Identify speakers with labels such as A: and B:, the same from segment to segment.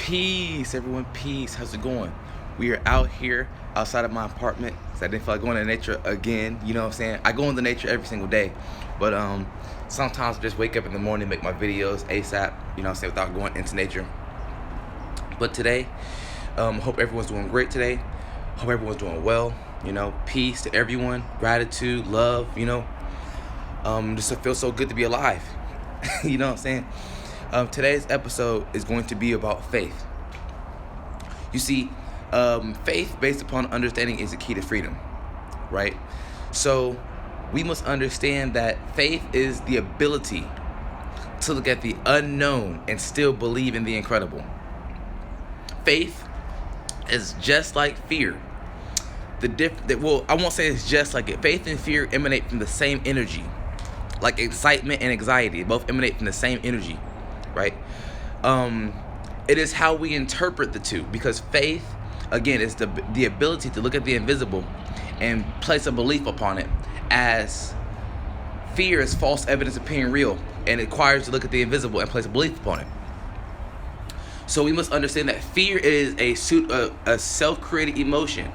A: Peace, everyone. Peace. How's it going? We are out here outside of my apartment. So I didn't feel like going to nature again. You know what I'm saying? I go into nature every single day, but sometimes I just wake up in the morning, make my videos ASAP. You know what I'm saying? Without going into nature. But today, hope everyone's doing great today. Hope everyone's doing well. You know, peace to everyone. Gratitude, love. You know, just it feels so good to be alive. You know what I'm saying? Today's episode is going to be about faith. You see, faith based upon understanding is the key to freedom, right? So we must understand that faith is the ability to look at the unknown and still believe in the incredible. Faith is just like fear. I won't say it's just like it. Faith and fear emanate from the same energy. Like excitement and anxiety both emanate from the same energy, right? It is how we interpret the two, because faith, again, is the ability to look at the invisible and place a belief upon it, as fear is false evidence appearing real, and it requires to look at the invisible and place a belief upon it. So we must understand that fear is a self-created emotion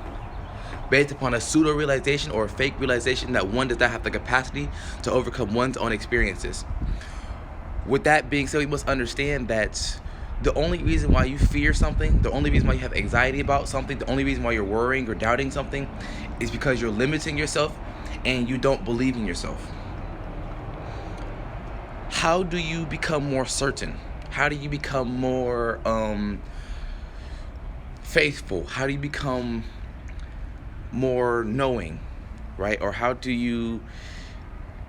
A: based upon a pseudo-realization or a fake realization that one does not have the capacity to overcome one's own experiences. With that being said, we must understand that the only reason why you fear something, the only reason why you have anxiety about something, the only reason why you're worrying or doubting something is because you're limiting yourself and you don't believe in yourself. How do you become more certain? How do you become more faithful? How do you become more knowing, right? Or how do you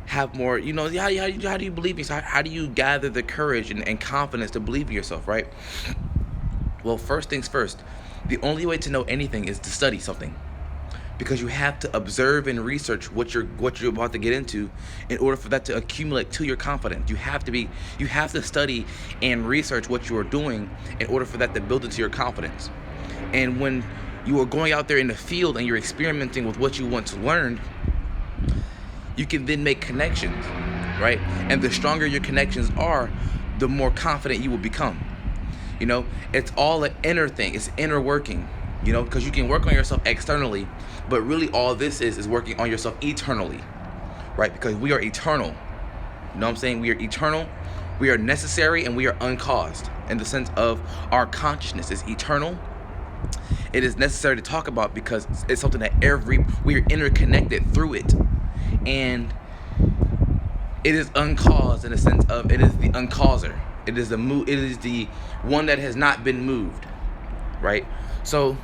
A: have more, how do you believe in yourself? How do you gather the courage and confidence to believe in yourself, right? Well, first things first, the only way to know anything is to study something, because you have to observe and research what you're about to get into in order for that to accumulate to your confidence. You have to study and research what you are doing in order for that to build into your confidence. And when you are going out there in the field and you're experimenting with what you want to learn, you can then make connections, right? And the stronger your connections are, the more confident you will become. You know, it's all an inner thing. It's inner working, you know, because you can work on yourself externally, but really all this is working on yourself eternally, right? Because we are eternal. You know what I'm saying? We are eternal, we are necessary, and we are uncaused, in the sense of our consciousness is eternal. It is necessary to talk about because it's something that we are interconnected through it. And it is uncaused in the sense of it is the uncauser. It is the one that has not been moved, right? So,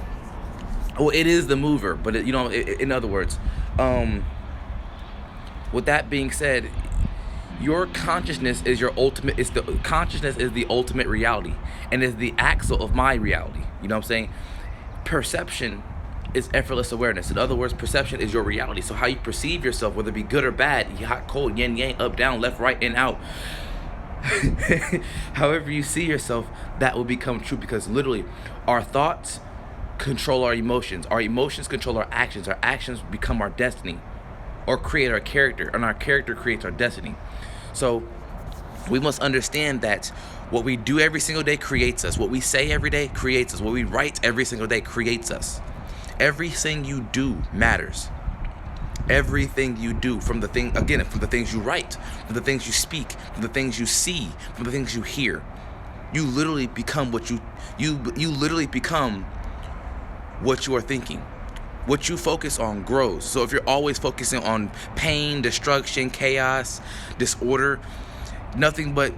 A: it is the mover, but in other words, with that being said, your consciousness is consciousness is the ultimate reality, and is the axle of my reality. You know what I'm saying? Perception is effortless awareness. In other words, perception is your reality. So how you perceive yourself, whether it be good or bad, hot, cold, yin, yang, up, down, left, right, and out, however you see yourself, that will become true, because literally our thoughts control our emotions control our actions become our destiny, or create our character, and our character creates our destiny. So we must understand that what we do every single day creates us. What we say every day creates us. What we write every single day creates us. Everything you do matters. Everything you do, from the things you write, from the things you speak, from the things you see, from the things you hear, you literally become what you literally become what you are thinking. What you focus on grows. So if you're always focusing on pain, destruction, chaos, disorder, nothing but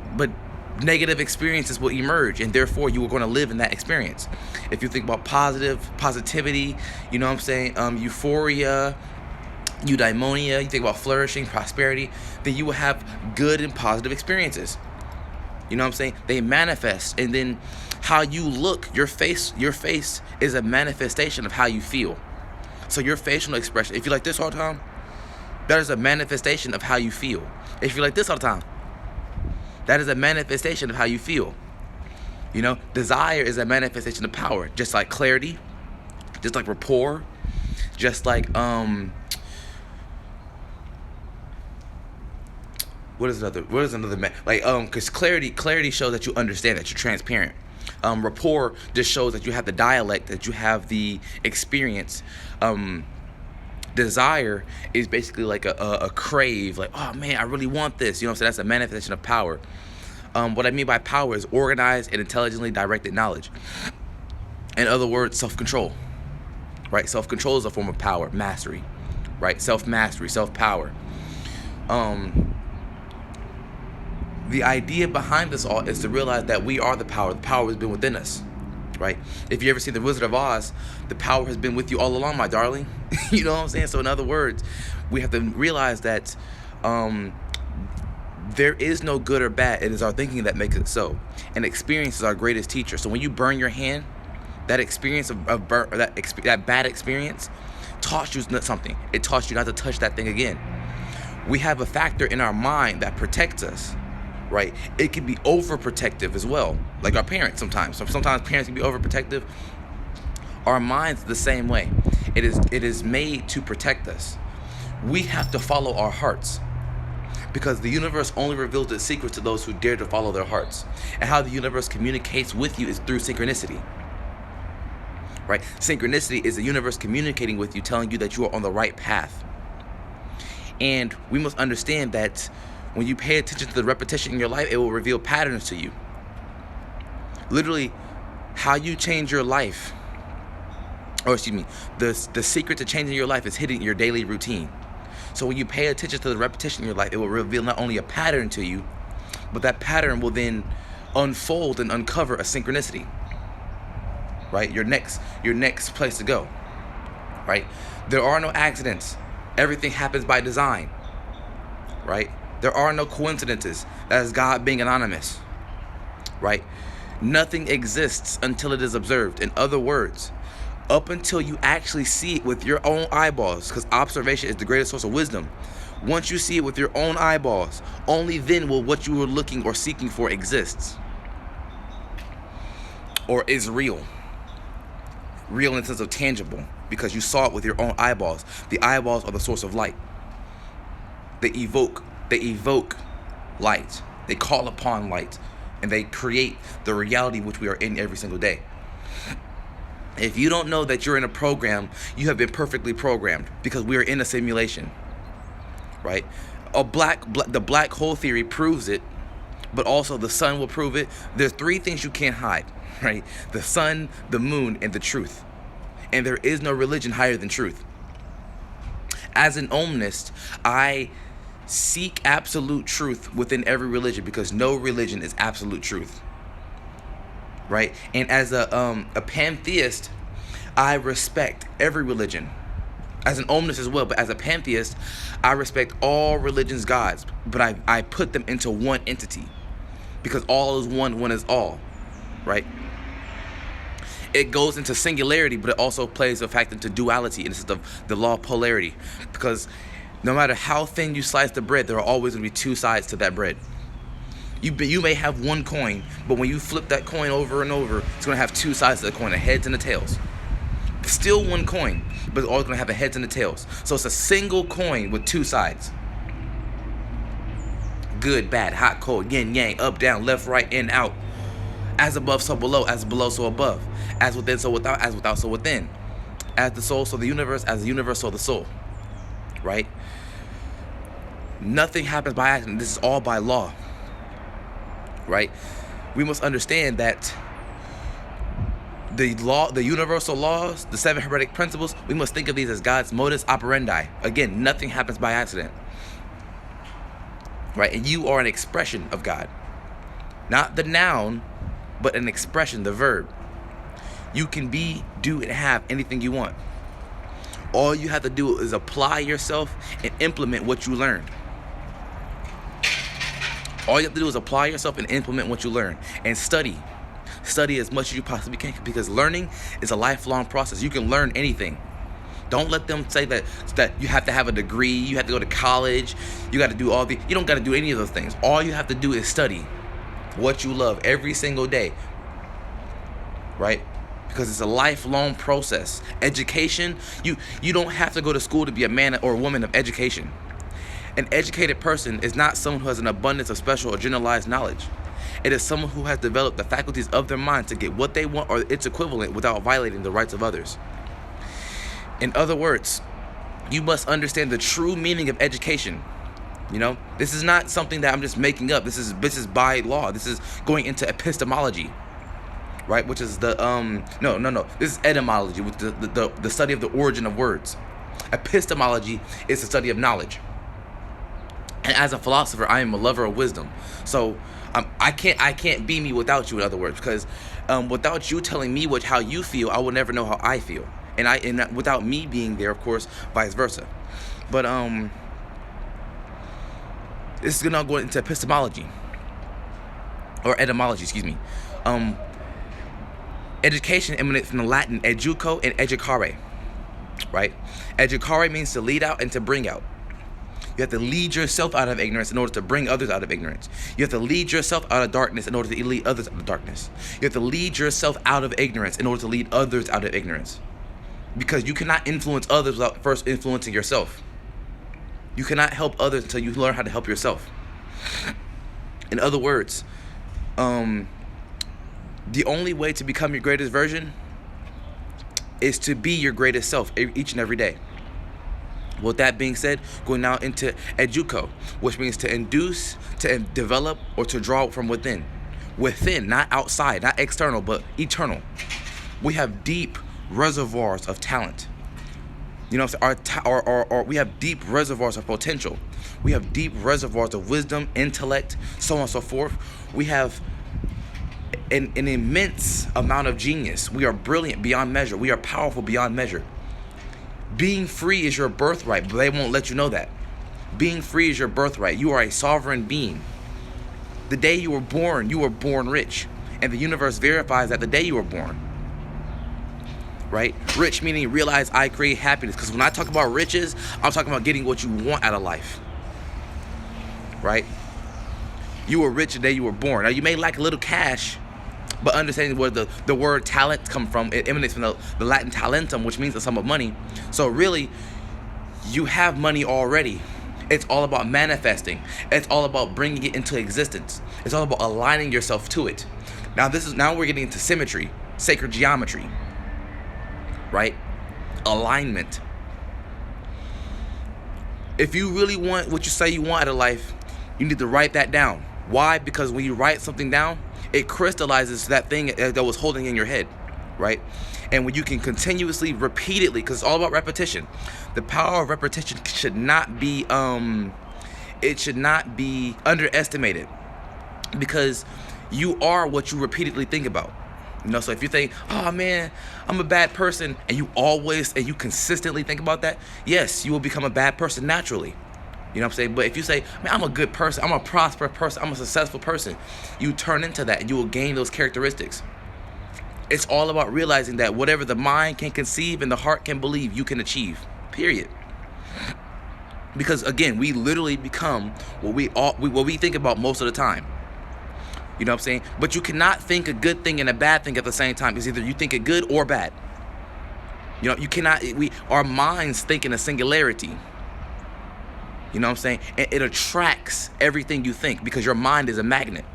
A: negative experiences will emerge, and therefore you are going to live in that experience. If you think about positivity, you know what I'm saying, euphoria, eudaimonia, you think about flourishing, prosperity, then you will have good and positive experiences. You know what I'm saying? They manifest, and then how you look, your face is a manifestation of how you feel. So your facial expression, if you like this all the time, that is a manifestation of how you feel. If you like this all the time, that is a manifestation of how you feel. You know, desire is a manifestation of power, just like clarity, just like rapport, just like what is another because clarity shows that you understand, that you're transparent. Rapport just shows that you have the dialect, that you have the experience. Desire is basically like a crave, like, oh man, I really want this. You know what I'm saying? That's a manifestation of power. What I mean by power is organized and intelligently directed knowledge. In other words, self-control. Right? Self-control is a form of power, mastery. Right? Self-mastery, self-power. The idea behind this all is to realize that we are the power. The power has been within us. Right? If you ever see The Wizard of Oz, the power has been with you all along, my darling. You know what I'm saying? So in other words, we have to realize that there is no good or bad. It is our thinking that makes it so. And experience is our greatest teacher. So when you burn your hand, that experience that bad experience taught you something. It taught you not to touch that thing again. We have a factor in our mind that protects us. Right? It can be overprotective as well, like our parents sometimes. Sometimes parents can be overprotective. Our mind's the same way. It is made to protect us. We have to follow our hearts, because the universe only reveals its secrets to those who dare to follow their hearts. And how the universe communicates with you is through synchronicity. Right? Synchronicity is the universe communicating with you, telling you that you are on the right path. And we must understand that when you pay attention to the repetition in your life, it will reveal patterns to you. Literally, how you change your life, the secret to changing your life is hitting your daily routine. So when you pay attention to the repetition in your life, it will reveal not only a pattern to you, but that pattern will then unfold and uncover a synchronicity. Right? Your next place to go. Right? There are no accidents. Everything happens by design. Right? There are no coincidences. That is God being anonymous. Right? Nothing exists until it is observed. In other words, up until you actually see it with your own eyeballs, because observation is the greatest source of wisdom. Once you see it with your own eyeballs, only then will what you were looking or seeking for exist. Or is real. Real in the sense of tangible, because you saw it with your own eyeballs. The eyeballs are the source of light. They evoke light. They call upon light, and they create the reality which we are in every single day. If you don't know that you're in a program, you have been perfectly programmed, because we are in a simulation. Right? The black hole theory proves it, but also the sun will prove it. There's three things you can't hide. Right? The sun, the moon, and the truth. And there is no religion higher than truth. As an omnist, I seek absolute truth within every religion, because no religion is absolute truth. Right? And as a pantheist, I respect every religion. As an omnist as well, but as a pantheist, I respect all religions' gods, but I put them into one entity, because all is one is all. Right? It goes into singularity, but it also plays a factor into duality, and this is the law of polarity. Because no matter how thin you slice the bread, there are always going to be two sides to that bread. You may have one coin, but when you flip that coin over and over, it's going to have two sides to the coin, the heads and the tails. Still one coin, but it's always going to have the heads and the tails. So it's a single coin with two sides. Good, bad, hot, cold, yin, yang, up, down, left, right, in, out. As above, so below. As below, so above. As within, so without. As without, so within. As the soul, so the universe. As the universe, so the soul. Right? Nothing happens by accident. This is all by law. Right? We must understand that the law, the universal laws, the 7 hermetic principles, we must think of these as God's modus operandi. Again, nothing happens by accident. Right? And you are an expression of God. Not the noun, but an expression, the verb. You can be, do, and have anything you want. All you have to do is apply yourself and implement what you learned. All you have to do is apply yourself and implement what you learn. And study. Study as much as you possibly can, because learning is a lifelong process. You can learn anything. Don't let them say that you have to have a degree, you have to go to college, you got to do all the... You don't got to do any of those things. All you have to do is study what you love every single day. Right? Because it's a lifelong process. Education, you don't have to go to school to be a man or a woman of education. An educated person is not someone who has an abundance of special or generalized knowledge. It is someone who has developed the faculties of their mind to get what they want or its equivalent without violating the rights of others. In other words, you must understand the true meaning of education. You know, this is not something that I'm just making up. This is by law. This is going into epistemology, right? Which is the no. This is etymology, which is the study of the origin of words. Epistemology is the study of knowledge. And as a philosopher, I am a lover of wisdom. So I can't be me without you. In other words, because without you telling me how you feel, I will never know how I feel. And without me being there, of course, vice versa. But this is gonna go into epistemology or etymology. Excuse me. Education emanates from the Latin educo and educare. Right? Educare means to lead out and to bring out. You have to lead yourself out of ignorance in order to bring others out of ignorance. You have to lead yourself out of darkness in order to lead others out of darkness. You have to lead yourself out of ignorance in order to lead others out of ignorance. Because you cannot influence others without first influencing yourself. You cannot help others until you learn how to help yourself. In other words, the only way to become your greatest version is to be your greatest self each and every day. With that being said, going now into educo, which means to induce, to develop, or to draw from within. Within, not outside, not external, but eternal. We have deep reservoirs of talent. You know, we have deep reservoirs of potential. We have deep reservoirs of wisdom, intellect, so on and so forth. We have an immense amount of genius. We are brilliant beyond measure. We are powerful beyond measure. Being free is your birthright, but they won't let you know that. Being free is your birthright. You are a sovereign being. The day you were born rich. And the universe verifies that the day you were born. Right? Rich meaning realize I create happiness. Because when I talk about riches, I'm talking about getting what you want out of life. Right? You were rich the day you were born. Now you may lack a little cash, but understanding where the word talent comes from, it emanates from the Latin talentum, which means the sum of money. So really, you have money already. It's all about manifesting. It's all about bringing it into existence. It's all about aligning yourself to it. Now we're getting into symmetry, sacred geometry, right? Alignment. If you really want what you say you want out of life, you need to write that down. Why? Because when you write something down, it crystallizes that thing that was holding in your head, right? And when you can continuously, repeatedly, because it's all about repetition. The power of repetition should not be underestimated, because you are what you repeatedly think about. You know, so if you think, oh man, I'm a bad person, and you consistently think about that, yes, you will become a bad person naturally. You know what I'm saying? But if you say, man, I'm a good person, I'm a prosperous person, I'm a successful person, you turn into that and you will gain those characteristics. It's all about realizing that whatever the mind can conceive and the heart can believe, you can achieve. Period. Because again, we literally become what we think about most of the time. You know what I'm saying? But you cannot think a good thing and a bad thing at the same time. It's either you think it good or bad. You know, you cannot, our minds think in a singularity. You know what I'm saying? It attracts everything you think because your mind is a magnet.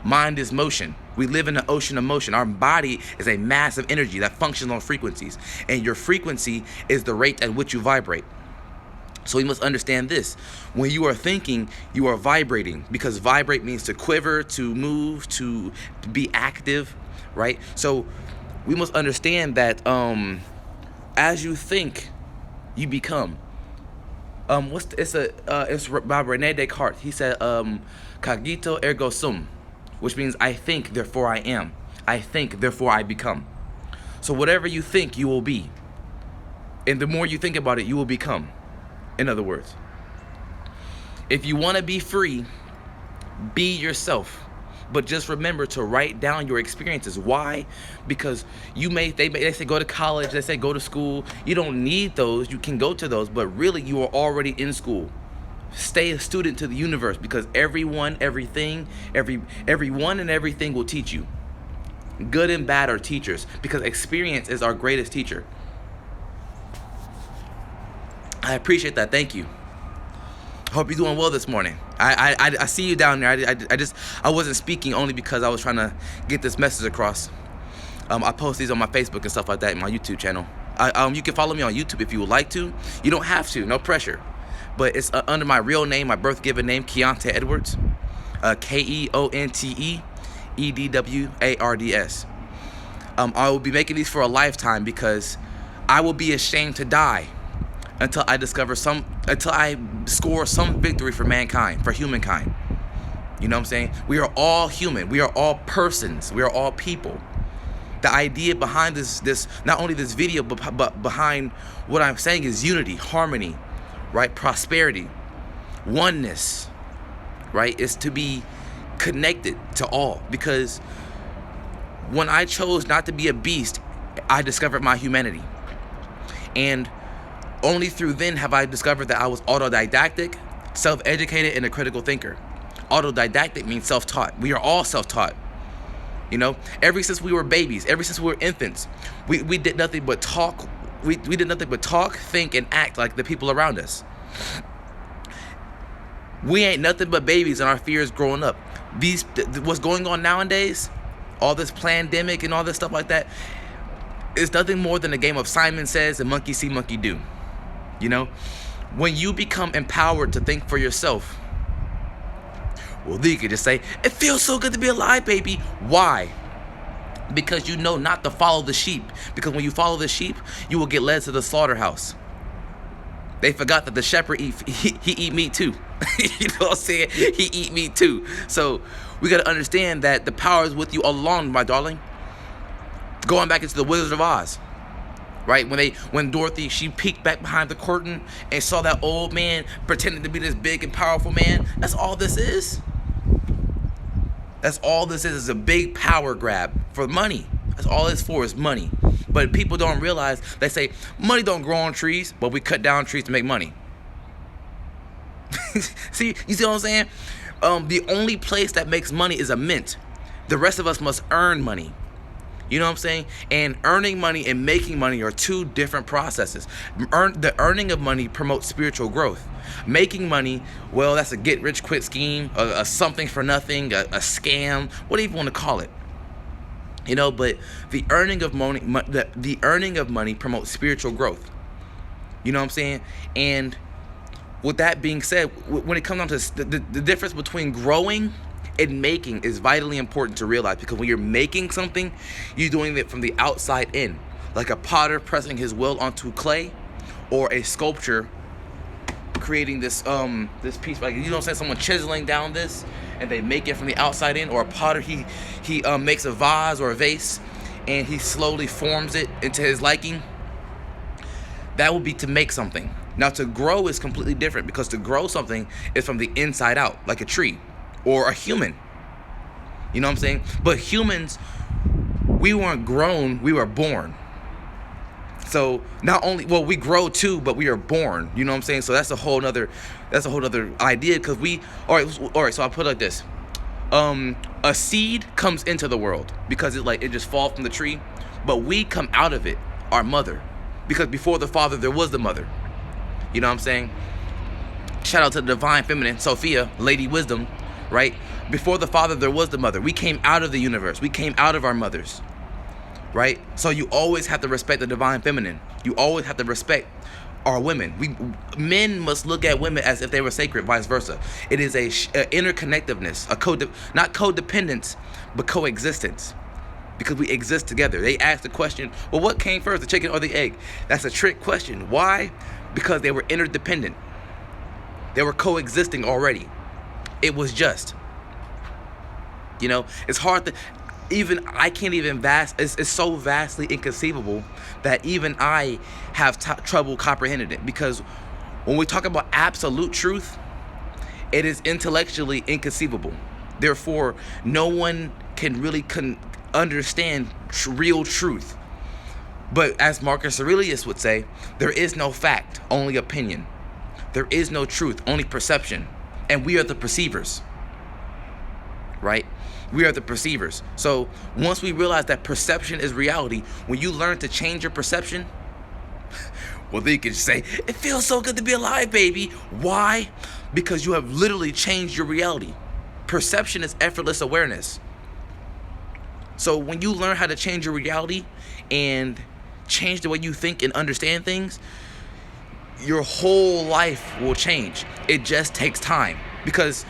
A: Mind is motion. We live in an ocean of motion. Our body is a mass of energy that functions on frequencies. And your frequency is the rate at which you vibrate. So you must understand this. When you are thinking, you are vibrating, because vibrate means to quiver, to move, to be active, right? So we must understand that as you think, you become. It's by Rene Descartes. He said, cogito ergo sum, which means I think, therefore I am. I think, therefore I become. So whatever you think, you will be. And the more you think about it, you will become. In other words, if you want to be free, be yourself. But just remember to write down your experiences. Why? Because they say go to college, they say go to school. You don't need those. You can go to those, but really you are already in school. Stay a student to the universe, because everyone and everything will teach you. Good and bad are teachers, because experience is our greatest teacher. I appreciate that. Thank you. Hope you're doing well this morning. I see you down there. I wasn't speaking only because I was trying to get this message across. I post these on my Facebook and stuff like that in my YouTube channel. You can follow me on YouTube if you would like to. You don't have to, no pressure. But it's under my real name, my birth given name, Keontae Edwards. Keonte Edwards. I will be making these for a lifetime because I will be ashamed to die until I score some victory for mankind, for humankind. You know what I'm saying? We are all human. We are all persons. We are all people. The idea behind this not only this video, but behind what I'm saying is unity, harmony, right? Prosperity, oneness, right? Is to be connected to all. Because when I chose not to be a beast, I discovered my humanity. And only through then have I discovered that I was autodidactic, self-educated, and a critical thinker. Autodidactic means self-taught. We are all self-taught. You know, ever since we were babies, ever since we were infants, we did nothing but talk. We did nothing but talk, think, and act like the people around us. We ain't nothing but babies in our fears growing up. What's going on nowadays, all this pandemic and all this stuff like that, is nothing more than a game of Simon Says and monkey see, monkey do. You know, when you become empowered to think for yourself, well, you could just say, it feels so good to be alive, baby. Why? Because you know not to follow the sheep. Because when you follow the sheep, you will get led to the slaughterhouse. They forgot that the shepherd he eat meat too. You know what I'm saying? He eat meat too. So we got to understand that the power is with you all along, my darling. Going back into the Wizard of Oz, right? When Dorothy, she peeked back behind the curtain and saw that old man pretending to be this big and powerful man. That's all this is. That's all this is a big power grab for money. That's all it's for, is money. But people don't realize, they say, money don't grow on trees, but we cut down trees to make money. See, you see what I'm saying? The only place that makes money is a mint. The rest of us must earn money. You know what I'm saying? And earning money and making money are two different processes. The earning of money promotes spiritual growth. Making money, well, that's a get-rich-quick scheme, a something for nothing, a scam, whatever you want to call it. You know, but the earning of money promotes spiritual growth. You know what I'm saying? And with that being said, when it comes down to the difference between growing and making is vitally important to realize, because when you're making something, you're doing it from the outside in, like a potter pressing his will onto clay, or a sculpture creating this piece, like, you know what I'm saying, someone chiseling down this and they make it from the outside in. Or a potter, he makes a vase or a vase and he slowly forms it into his liking. That would be to make something. Now, to grow is completely different, because to grow something is from the inside out, like a tree or a human. You know what I'm saying? But humans, we weren't grown, we were born. So not only, well, we grow too, but we are born. You know what I'm saying? So that's a whole nother idea, because all right, so I'll put it like this. A seed comes into the world because it just falls from the tree, but we come out of it, our mother, because before the father there was the mother. You know what I'm saying? Shout out to the divine feminine, Sophia, Lady Wisdom, right? Before the father there was the mother. We came out of the universe. We came out of our mothers, right? So you always have to respect the divine feminine. You always have to respect our women. Men must look at women as if they were sacred, vice versa. It is a interconnectedness, not codependence, but coexistence, because we exist together. They asked the question, well, what came first, the chicken or the egg? That's a trick question. Why? Because they were interdependent. They were coexisting already. It was just, you know, it's hard to, I can't even it's so vastly inconceivable that even I have trouble comprehending it. Because when we talk about absolute truth, it is intellectually inconceivable. Therefore, no one can really understand real truth. But as Marcus Aurelius would say, there is no fact, only opinion. There is no truth, only perception. And we are the perceivers, right? We are the perceivers. So once we realize that perception is reality, when you learn to change your perception, well, then you can say, it feels so good to be alive, baby. Why? because you have literally changed your reality. Perception is effortless awareness. So when you learn how to change your reality and change the way you think and understand things, your whole life will change. It just takes time. Because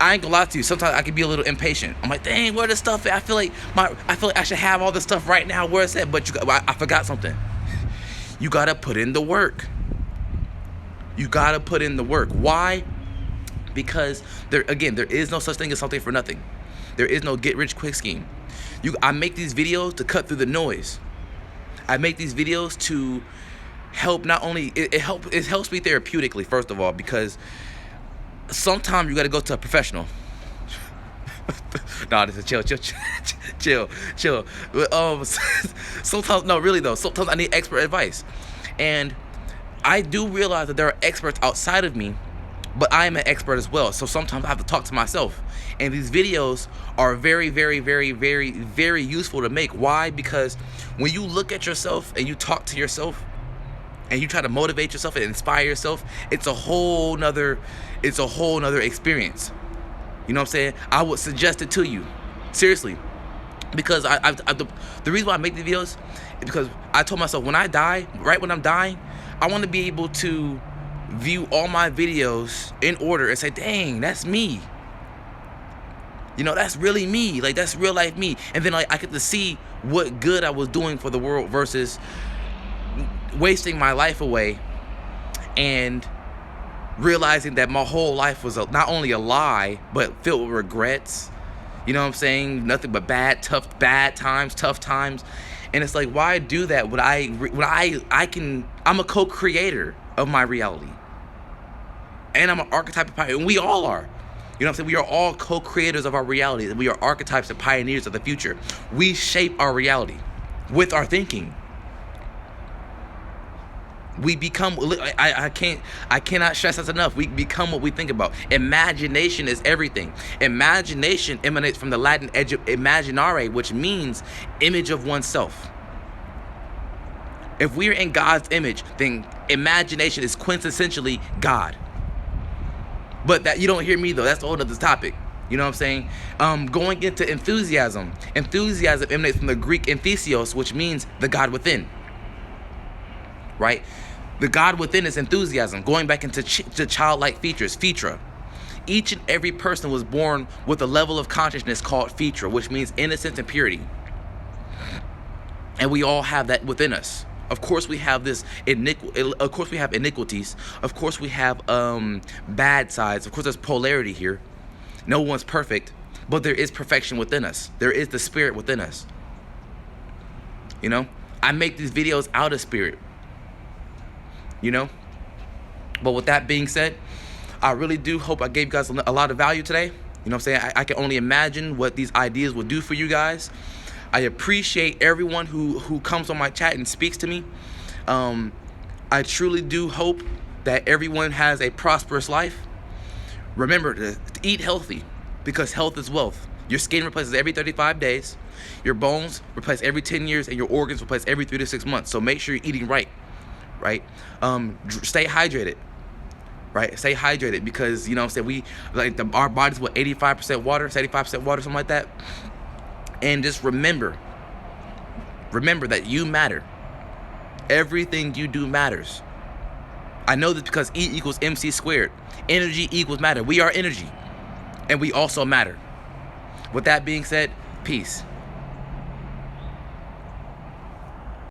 A: I ain't gonna lie to you, sometimes I can be a little impatient. I'm like, dang, where the stuff at? I feel like I should have all this stuff right now. Where it's at? But I forgot something. You gotta put in the work. You gotta put in the work. Why? Because there is no such thing as something for nothing. There is no get rich quick scheme. I make these videos to cut through the noise. I make these videos to help. Not only it helps me therapeutically, first of all, because sometimes you got to go to a professional. Nah, this is chill. Sometimes, no, really though, sometimes I need expert advice, and I do realize that there are experts outside of me, but I am an expert as well. So sometimes I have to talk to myself, and these videos are very, very, very, very, very useful to make. Why? Because when you look at yourself and you talk to yourself, and you try to motivate yourself and inspire yourself, it's a whole nother experience. You know what I'm saying? I would suggest it to you, seriously, because the reason why I make these videos is because I told myself when I die, right when I'm dying, I want to be able to view all my videos in order and say, dang, that's me. You know, that's really me. Like, that's real life me. And then like I get to see what good I was doing for the world versus wasting my life away and realizing that my whole life was not only a lie, but filled with regrets. You know what I'm saying? Nothing but bad times, tough times. And it's like, why do that when I'm a co-creator of my reality. And I'm an archetype of pioneer. And we all are. You know what I'm saying? We are all co-creators of our reality. We are archetypes and pioneers of the future. We shape our reality with our thinking. We become, I cannot stress this enough. We become what we think about. Imagination is everything. Imagination emanates from the Latin imaginare, which means image of oneself. If we're in God's image, then imagination is quintessentially God. But that, you don't hear me though. That's a whole other topic. You know what I'm saying? Going into enthusiasm. Enthusiasm emanates from the Greek enthesios, which means the God within. Right? The God within is enthusiasm. Going back into childlike features, phaetra. Each and every person was born with a level of consciousness called phaetra, which means innocence and purity. And we all have that within us. Of course, we have this of course, we have iniquities. Of course, we have bad sides. Of course, there's polarity here. No one's perfect, but there is perfection within us. There is the spirit within us. You know, I make these videos out of spirit. You know, but with that being said, I really do hope I gave you guys a lot of value today. You know what I'm saying? I can only imagine what these ideas will do for you guys. I appreciate everyone who comes on my chat and speaks to me. I truly do hope that everyone has a prosperous life. Remember to eat healthy, because health is wealth. Your skin replaces every 35 days. Your bones replace every 10 years, and your organs replace every 3 to 6 months. So make sure you're eating right. Right? Stay hydrated. Right? Stay hydrated, because, you know what I'm saying, our body's 85% water, 75% water, something like that. And just remember that you matter. Everything you do matters. I know this because E equals MC squared. Energy equals matter. We are energy, and we also matter. With that being said, peace.